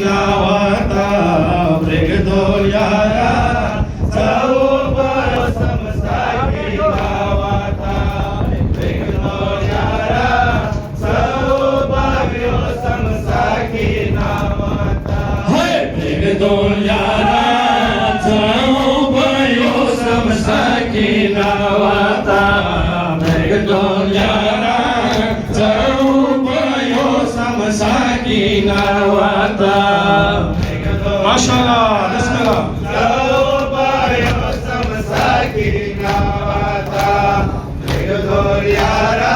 नावाता ब्रेगदोल यारा जाऊ बयो समसाकी नावाता ब्रेगदोल यारा जाऊ बयो समसाकी नावाता होय ब्रेगदोल यारा जाऊ बयो समसाकी नावाता ब्रेगदोल यारा जाऊ बयो समसाकी नावाता माशाल्लाह बिस्मिल्लाह जाऊ बयो समसाकी नावाता ब्रेगदोल यारा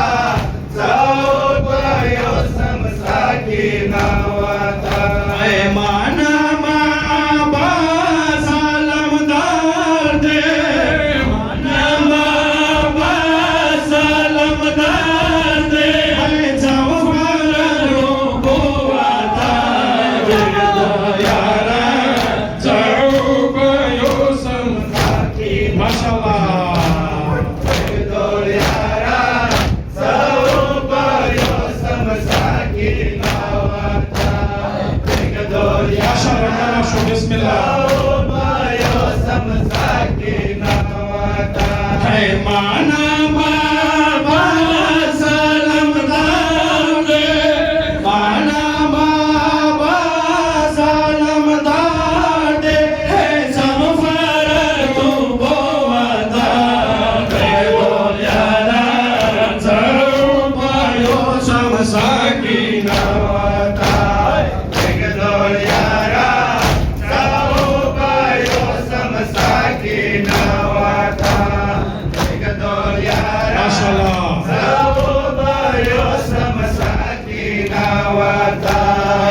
जाऊ बयो समसाकी नावाता ए माना माबा सलामदार दे माना माबा सलामदार दे जाऊ फरलो गोवाता ब्रेगदोल यारा जाऊ बयो समसाकी माशाल्लाह ब्रेगदोल यारा जाऊ बयो समसाकी नावाता ब्रेगदोल यारा बिस्मिल्लाह जाऊ बयो समसाकी नावाता है माना बाबा सलामदार दे माना बाबा सलामदार दे है समफर तू बोवाता ब्रेगदोल यारा जाऊ बयो समसाकी नावाता ब्रेगदोल यारा जाऊ बयो समसाकी नावाता ब्रेगदोल यारा जाऊ बयो समसाकी नावाता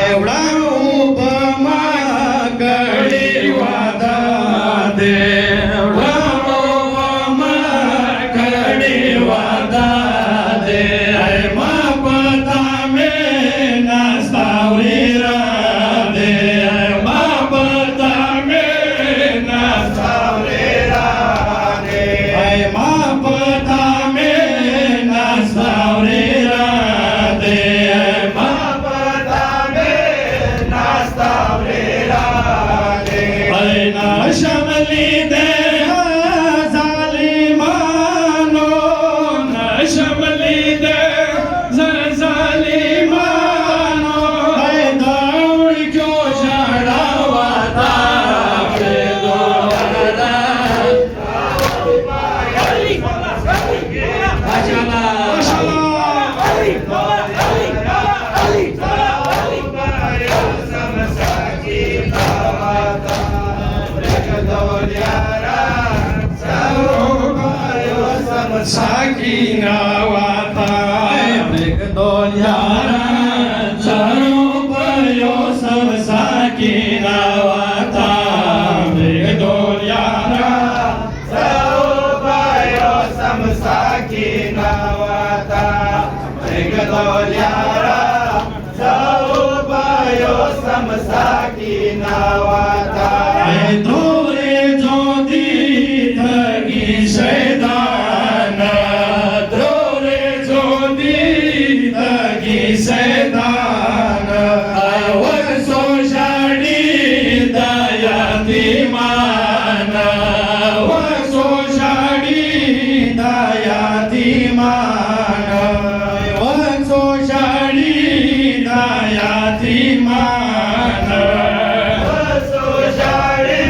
एवढा उपमा कडी वादा दे एवढा उपमा कडी वादा दे ऐ मापता में नास्तावरी दे ऐ मापता में नास्तावरी दे ऐ मापता में नास्तावरी दे ऐ मापता में नास्तावरी दे ऐ नशमली दे जालिमानो नशमली दे जालिमानो ऐ दौड़ क्यों चढ़ावाता ब्रेगदोल यारा समसाकी नावाता ब्रेगदोल यारा जाऊ बयो समसाकी नावाता ब्रेगदोल यारा जाऊ बयो समसाकी नावाता ब्रेगदोल यारा जाऊ बयो समसाकी नावाता दूरे ज्योति थगी शैतान दूरे ज्योति थगी शैतान वर्षो शाडी दयाती मान वर्षो शाडी दयाती मान वर्षो शाडी दयाती मान वर्षो शाडी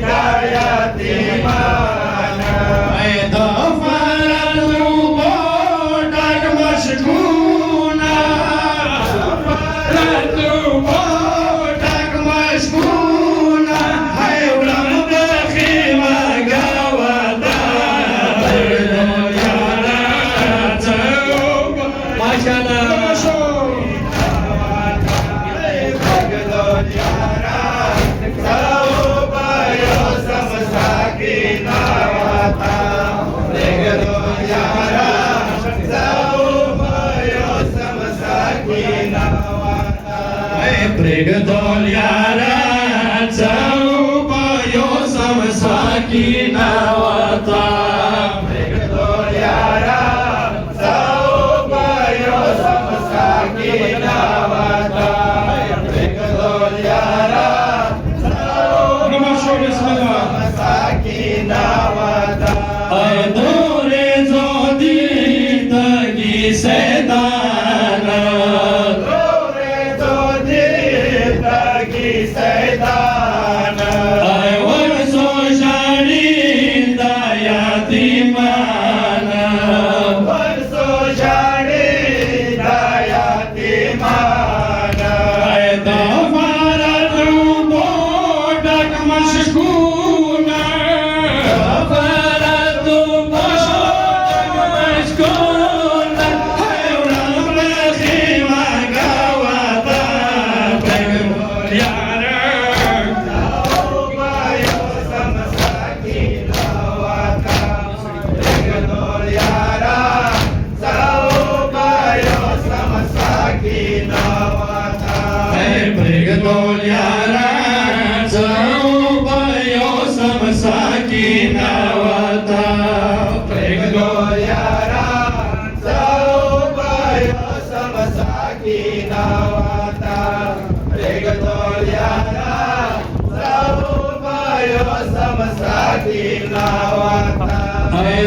दयाती मान ऐ दफरलू बोटक मशगूना दफरलू बोटक मशगूना है उलम दखी मगावता ब्रेगदोल यारा जाऊ माशाल्लाह ब्रेगदोल यारा जाऊ बयो समसाकी नावाता ब्रेगदोल यारा जाऊ बयो समसाकी नावाता ब्रेगदोल यारा जाऊ बयो समसाकी नावाता ब्रेगदोल यारा जाऊ बयो समसाकी नावाता ब्रेगदोल mana. Da fara bodak mashkuna, fara bodak mashkuna, hayran bakhima gawata, yara. Upayo sa masakinawata, Regador Yara. Sa upayo sa masakinawata. Pregadol yara sa upayo sa masakinawata. Pregador Yara. Sa upayo sa masakinawata. Pregador Yara. Sa upayo sa masakinawata. Ay,